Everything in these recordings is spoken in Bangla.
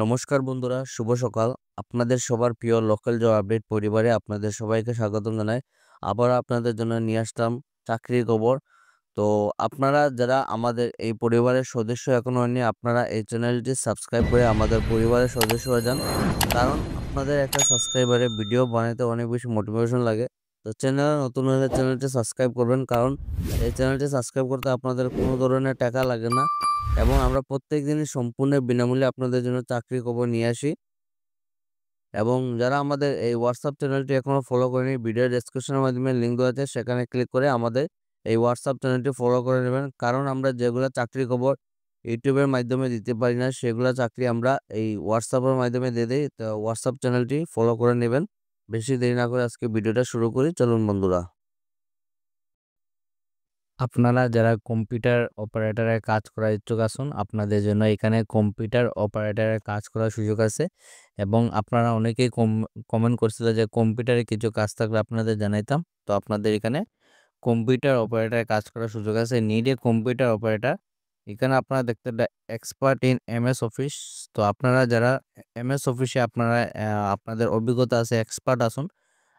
নমস্কার বন্ধুরা, শুভ সকাল। আপনাদের সবার প্রিয় লোকাল জব আপডেট পরিবারে আপনাদের সবাইকে স্বাগতম জানাই। আবার আপনাদের জন্য নিয়ে আসলাম চাকরির খবর। তো আপনারা যারা আমাদের এই পরিবারের সদস্য এখনো হননি, আপনারা এই চ্যানেলটি সাবস্ক্রাইব করে আমাদের পরিবারের সদস্য হয়ে যান। কারণ আপনাদের একটা সাবস্ক্রাইবারে ভিডিও বানাতে অনেক বেশি মোটিভেশন লাগে। তো চ্যানেলে নতুন হলে চ্যানেলটি সাবস্ক্রাইব করবেন, কারণ এই চ্যানেলটি সাবস্ক্রাইব করতে আপনাদের কোনো ধরনের টাকা লাগে না এবং আমরা প্রত্যেক দিনই সম্পূর্ণ বিনামূল্যে আপনাদের জন্য চাকরি খবর নিয়ে আসি। এবং যারা আমাদের এই হোয়াটসঅ্যাপ চ্যানেলটি এখনো ফলো করেনি, ভিডিও ডেসক্রিপশনের মাধ্যমে লিঙ্ক দেওয়া আছে, সেখানে ক্লিক করে আমাদের এই হোয়াটসঅ্যাপ চ্যানেলটি ফলো করে নেবেন। কারণ আমরা যেগুলো চাকরি খবর ইউটিউবের মাধ্যমে দিতে পারি না, সেগুলো চাকরি আমরা এই হোয়াটসঅ্যাপের মাধ্যমে দিয়ে দিই। তো হোয়াটসঅ্যাপ চ্যানেলটি ফলো করে নেবেন। বেশি দেরি না করে আজকে ভিডিওটা শুরু করি, চলুন বন্ধুরা। আপনারা যারা কম্পিউটার অপারেটরের কাজ করার ইচ্ছুক আছেন, আপনাদের জন্য এখানে কম্পিউটার অপারেটরের কাজ করার সুযোগ আছে। এবং আপনারা অনেকেই কমেন্ট করছিল যে কম্পিউটারে কিছু কাজ থাকলে আপনাদের জানাইতাম। তো আপনাদের এখানে কম্পিউটার অপারেটরের কাজ করার সুযোগ আছে। Need a computer operator. এখানে আপনারা দেখতে এক্সপার্ট ইন এমএস অফিস। তো আপনারা যারা এমএস অফিসে আপনাদের অভিজ্ঞতা আছে, এক্সপার্ট আছেন,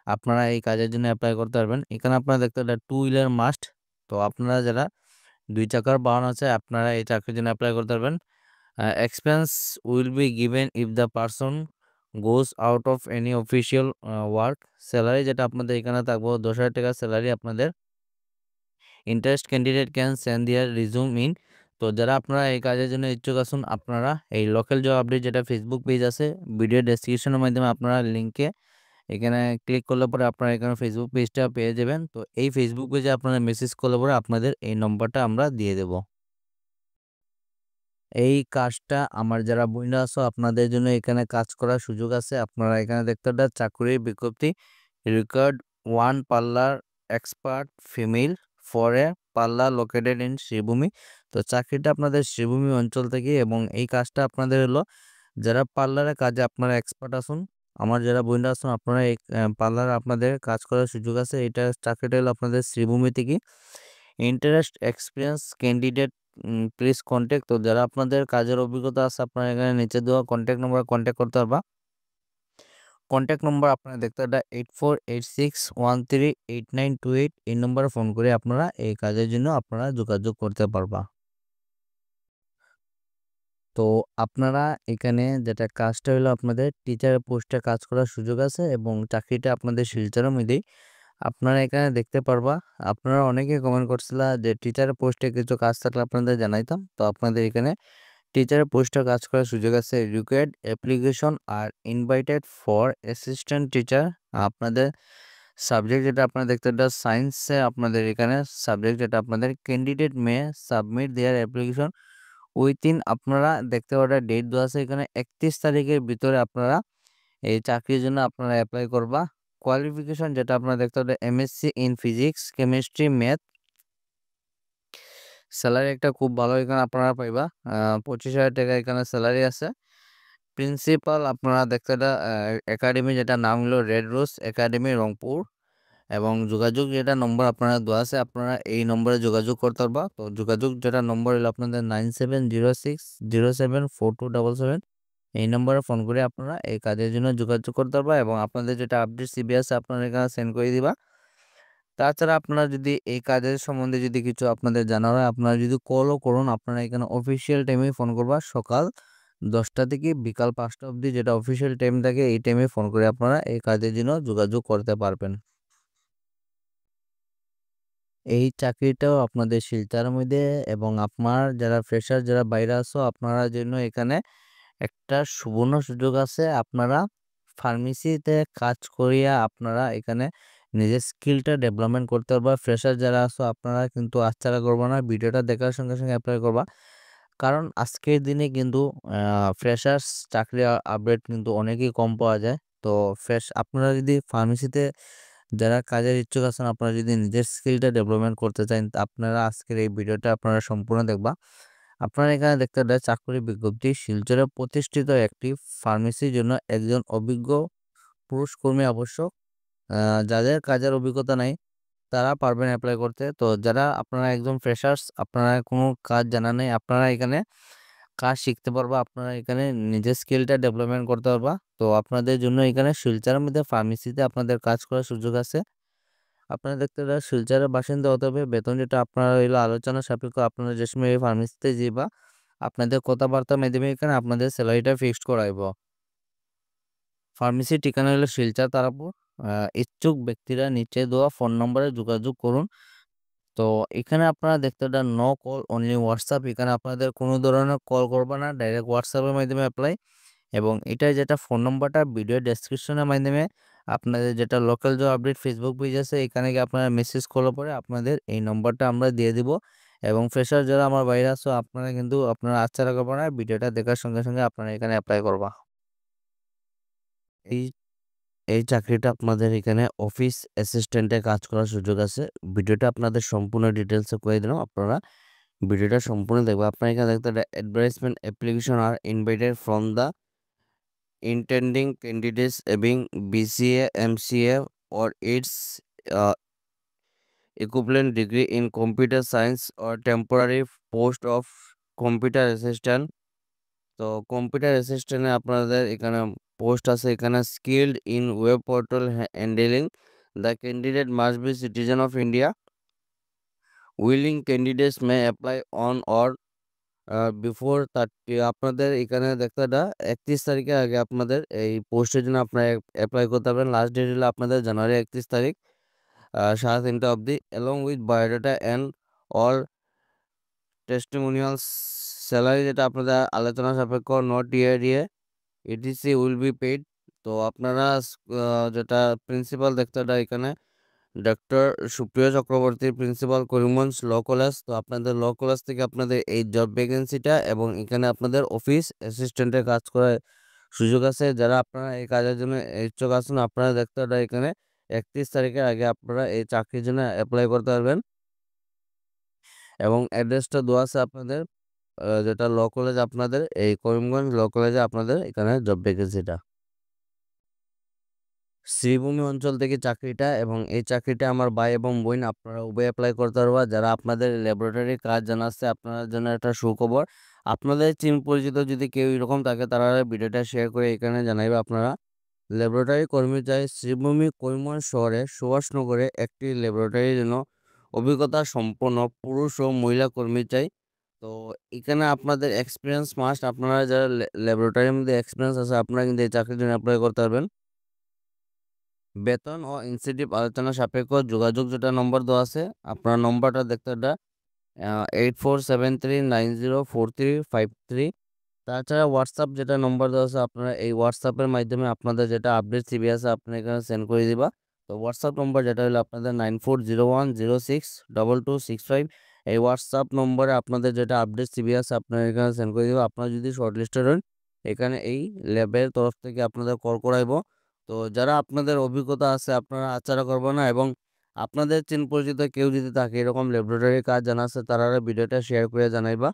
আপনারা এই কাজের জন্য অ্যাপ্লাই করতে পারবেন। এখানে আপনারা দেখতে টু হুইলার মাস্ট। তো আপনারা যারা ২ চাকার বাহন আছে, আপনারা এই চাকরির জন্য অ্যাপ্লাই করতে পারবেন। Expense will be given if the person goes out of any official work. Salary যেটা আপনাদের এখানে থাকবো ১০,০০০ টাকা স্যালারি আপনাদের। Interest candidate can send there resume in. তো যারা আপনারা এই কাজের জন্য ইচ্ছুক আছেন, আপনারা এই লোকাল জব আপডেট যেটা ফেসবুক পেজ আছে, ভিডিও ডেসক্রিপশনের মাধ্যমে আপনারা লিঙ্কে এখানে ক্লিক করলে পরে আপনারা এখানে ফেসবুক পেজটা পেয়ে যাবেন। তো এই ফেসবুক পেজে আপনারা মেসেজ করলে পরে আপনাদের এই নম্বরটা আমরা দিয়ে দেব। এই কাজটা আমার যারা বন্ধুরা আছো, আপনাদের জন্য এখানে কাজ করার সুযোগ আছে। আপনারা এখানে দেখতে পাচ্ছেন চাকরির বিজ্ঞপ্তি, required one parlour expert female for a parlour located in Sribhumi. তো চাকরিটা আপনাদের শ্রীভূমি অঞ্চল থেকে, এবং এই কাজটা আপনাদের হলো যারা পার্লারের কাজে আপনারা এক্সপার্ট আছেন, আমার যারা বন্ধুরা আছেন, আপনারা এই পার্লারে আপনাদের কাজ করার সুযোগ আছে। এটা চাকরিটা হলো আপনাদের শ্রীভূমি থেকে। Interest experience candidate please contact. তো যারা আপনাদের কাজের অভিজ্ঞতা আছে, আপনারা এখানে নিচে দেওয়া কন্ট্যাক্ট নম্বরে কন্ট্যাক্ট করতে পারবা। কন্ট্যাক্ট নম্বর আপনারা দেখতে পারেন 8486138928। এই নম্বরে ফোন করে আপনারা এই কাজের জন্য আপনারা যোগাযোগ করতে পারবা। তো আপনারা এখানে যেটা কাজটা হলো আপনাদের টিচার পোস্টে কাজ করার সুযোগ আছে, এবং চাকরিটা আপনাদের শিলচরের মধ্যেই। আপনারা এখানে দেখতে পারবা। আপনারা অনেকে কমেন্ট করছিলা যে টিচার পোস্টে কিছু কাজ থাকলে আপনাদের জানাইতাম। তো আপনাদের এখানে টিচারের পোস্টে কাজ করার সুযোগ আছে। Required application are invited for assistant teacher. আপনাদের সাবজেক্ট যেটা আপনারা দেখতে পাচ্ছেন সায়েন্সে, আপনাদের এখানে সাবজেক্ট যেটা আপনাদের candidate may submit their application within. আপনারা দেখতে পারেন ডেট দেওয়া আছে এখানে ৩১ তারিখের ভিতরে আপনারা এই চাকরির জন্য আপনারা অ্যাপ্লাই করবা। কোয়ালিফিকেশন যেটা আপনারা দেখতে পারেন MSc in physics chemistry math. Salary একটা খুব ভালো এখানে আপনারা পাইবা। ২৫,০০০ টাকা এখানে স্যালারি আছে। প্রিন্সিপাল আপনারা দেখতে একাডেমি যেটা নাম হলো রেড রোজ একাডেমি রংপুর। এবং যোগাযোগ যেটা নম্বর আপনারা দেওয়া আছে, আপনারা এই নম্বরে যোগাযোগ করতে পারবা। তো যোগাযোগ যেটা নম্বর হলো আপনাদের 9706074277। এই নম্বরে ফোন করে আপনারা এই কাজের জন্য যোগাযোগ করতে পারবা, এবং আপনাদের যেটা আপডেট সিবি আছে আপনারা এখানে সেন্ড করে দিবা। তাছাড়া আপনারা যদি এই কাজের সম্বন্ধে যদি কিছু আপনাদের জানার হয়, আপনারা যদি কলও করুন, আপনারা এখানে অফিসিয়াল টাইমে ফোন করবা। সকাল 10টা থেকে বিকাল 5টা অবধি যেটা অফিসিয়াল টাইম থাকে, এই টাইমে ফোন করে আপনারা এই কাজের জন্য যোগাযোগ করতে পারবেন। এই চাকরিটাও আপনাদের শিলচরের মধ্যে, এবং আপনার যারা ফ্রেশার যারা বাইরে আছো, আপনারা জন্য এখানে একটা সুবর্ণ সুযোগ আছে। আপনারা ফার্মেসিতে কাজ করিয়া আপনারা এখানে নিজের স্কিলটা ডেভেলপমেন্ট করতে পারবা। ফ্রেশার যারা আছো, আপনারা কিন্তু আচ্ছাড়া করবা না, ভিডিওটা দেখার সঙ্গে সঙ্গে অ্যাপ্লাই করবা। কারণ আজকের দিনে কিন্তু ফ্রেশার্স চাকরি আপডেট কিন্তু অনেকই কম পাওয়া যায়। তো আপনারা যদি ফার্মেসিতে যারা কাজের ইচ্ছুক আছেন, আপনারা যদি নিজের স্কিলটা ডেভেলপমেন্ট করতে চান, আপনারা আজকের এই ভিডিওটা আপনারা সম্পূর্ণ দেখবা। আপনারা এখানে দেখতে পাচ্ছেন চাকরির বিজ্ঞপ্তি, শিলচরে প্রতিষ্ঠিত একটি ফার্মেসির জন্য একজন অভিজ্ঞ পুরুষ কর্মী আবশ্যক। যাদের কাজের অভিজ্ঞতা নাই তারা পারবেন অ্যাপ্লাই করতে। তো যারা আপনারা একদম ফ্রেশার্স, আপনারা কোনো কাজ জানা নেই, আপনারা এখানে কাজ শিখতে পারবা, আপনারা এখানে নিজের স্কিলটা ডেভেলপমেন্ট করতে পারবা। তো আপনাদের জন্য এখানে শিলচরের মধ্যে ফার্মেসিতে আপনাদের কাজ করার সুযোগ আছে। আপনারা দেখতে পারেন শিলচরের বাসিন্দা হতে হবে, বেতন যেটা আপনারা হইলো আলোচনা সাপেক্ষ, আপনারা যে সময় এই ফার্মেসিতে যাবা আপনাদের কথাবার্তার মাধ্যমে এখানে আপনাদের স্যালারিটা ফিক্সড করাইব। ফার্মেসির ঠিকানা হলো শিলচর তারাপুর। ইচ্ছুক ব্যক্তিরা নিচে দেওয়া ফোন নম্বরে যোগাযোগ করুন। তো এখানে আপনারা দেখতে পারেন নো কল অনলি হোয়াটসঅ্যাপ, এখানে আপনাদের কোনো ধরনের কল করবে না, ডাইরেক্ট হোয়াটসঅ্যাপের মাধ্যমে অ্যাপ্লাই। এবং এটা যেটা ফোন নম্বরটা ভিডিও ডেসক্রিপশনের মাধ্যমে আপনাদের যেটা local job update Facebook page আছে এখানে গিয়ে আপনারা মেসেজ করলে পরে আপনাদের এই নম্বরটা আমরা দিয়ে দিব। এবং ফ্রেশার যারা আমার বাইরে আসো আপনারা কিন্তু আপনারা আচ্ছা রাখবো না, ভিডিওটা দেখার সঙ্গে সঙ্গে আপনারা এখানে অ্যাপ্লাই করবা। এই এই চাকরিটা আপনাদের এখানে অফিস অ্যাসিস্ট্যান্টে কাজ করার সুযোগ আছে। ভিডিওটা আপনাদের সম্পূর্ণ ডিটেলসে করে দিলাম, আপনারা ভিডিওটা সম্পূর্ণ দেখবেন। আপনারা এখানে দেখতে advertisement application are invited from the intending candidates having BCA, MCA, or its equivalent degree in computer science or temporary post of computer assistant. তো কম্পিউটার অ্যাসিস্ট্যান্টে আপনাদের এখানে পোস্ট আছে, এখানে skilled in web portal handling. The candidate must be citizen of India. Willing candidates may apply on or before 30। আপনাদের এখানে দেখতে 31 তারিখের আগে আপনাদের এই পোস্টের জন্য আপনারা অ্যাপ্লাই করতে পারবেন। লাস্ট ডেট হলো আপনাদের জানুয়ারি 31 তারিখ 3:30 অবধি। Along with biodata and all testimonials. Salary যেটা আপনাদের আলোচনা সাপেক্ষ, নট ইয়ে ইটিসি উইল বি পেইড। তো আপনারা যেটা প্রিন্সিপাল দেখতে এখানে doctor Supriyo Chakraborty, principal Karimganj law college. তো আপনাদের ল কলেজ থেকে আপনাদের এই জব ভ্যাকেন্সিটা এবং এখানে আপনাদের অফিস অ্যাসিস্ট্যান্টের কাজ করার সুযোগ আছে। যারা আপনারা এই কাজের জন্য ইচ্ছুক আছেন আপনারা দেখতে এখানে 31 তারিখের আগে আপনারা এই চাকরির জন্য অ্যাপ্লাই করতে পারবেন। এবং অ্যাড্রেসটা দেওয়া আছে আপনাদের যেটা ল কলেজ, আপনাদের এই করিমগঞ্জ ল কলেজে আপনাদের এখানে জব ভ্যাকেন্সিটা। শ্রীভূমি অঞ্চল থেকে চাকরিটা, এবং এই চাকরিটা আমার ভাই এবং বোন আপনারা উভয় অ্যাপ্লাই করতে পারবা। যারা আপনাদের ল্যাবরেটরি কাজ জানা আছে আপনার জন্য একটা সুখবর। আপনাদের চিন পরিচিত যদি কেউ এরকম থাকে তারা ভিডিওটা শেয়ার করে এখানে জানাইবে। আপনারা ল্যাবরেটরি কর্মী চাই শ্রীভূমি করিমগঞ্জ শহরে সুভাষনগরে একটি ল্যাবরেটরির জন্য অভিজ্ঞতা সম্পন্ন পুরুষ ও মহিলা কর্মী চাই। তো এখানে আপনাদের এক্সপিরিয়েন্স মাস্ট, আপনারা যারা ল্যাবরেটরির মধ্যে এক্সপিরিয়েন্স আছে আপনারা কিন্তু এই চাকরির জন্য অ্যাপ্লাই করতে পারবেন। বেতন ও ইনসেন্টিভ আলোচনা সাপেক্ষ। যোগাযোগ যেটা নম্বর দেওয়া আছে আপনার নম্বরটা দেখতে 8473904353। তাছাড়া হোয়াটসঅ্যাপ যেটা নম্বর দেওয়া আছে আপনারা এই হোয়াটসঅ্যাপের মাধ্যমে আপনাদের যেটা আপডেট সিবি আছে আপনারা এখানে সেন্ড করে দিবা। তো হোয়াটসঅ্যাপ নম্বর যেটা হলো আপনাদের 9401062265। এই হোয়াটসঅ্যাপ নম্বরে আপনাদের যেটা আপডেট সিবি আছে আপনারা এখানে সেন্ড করে দিবা। আপনারা যদি শর্টলিস্টেড হন এখানে এই ল্যাবের তরফ থেকে আপনাদের কল করাইব। তো যারা আপনাদের অভিজ্ঞতা আছে আপনারা আচ্ছাড়া করবো না, এবং আপনাদের চিন পরিচিত কেউ যদি থাকে এরকম ল্যাবরেটরি কাজ জানা আছে তারা ভিডিওটা শেয়ার করে জানাইবা।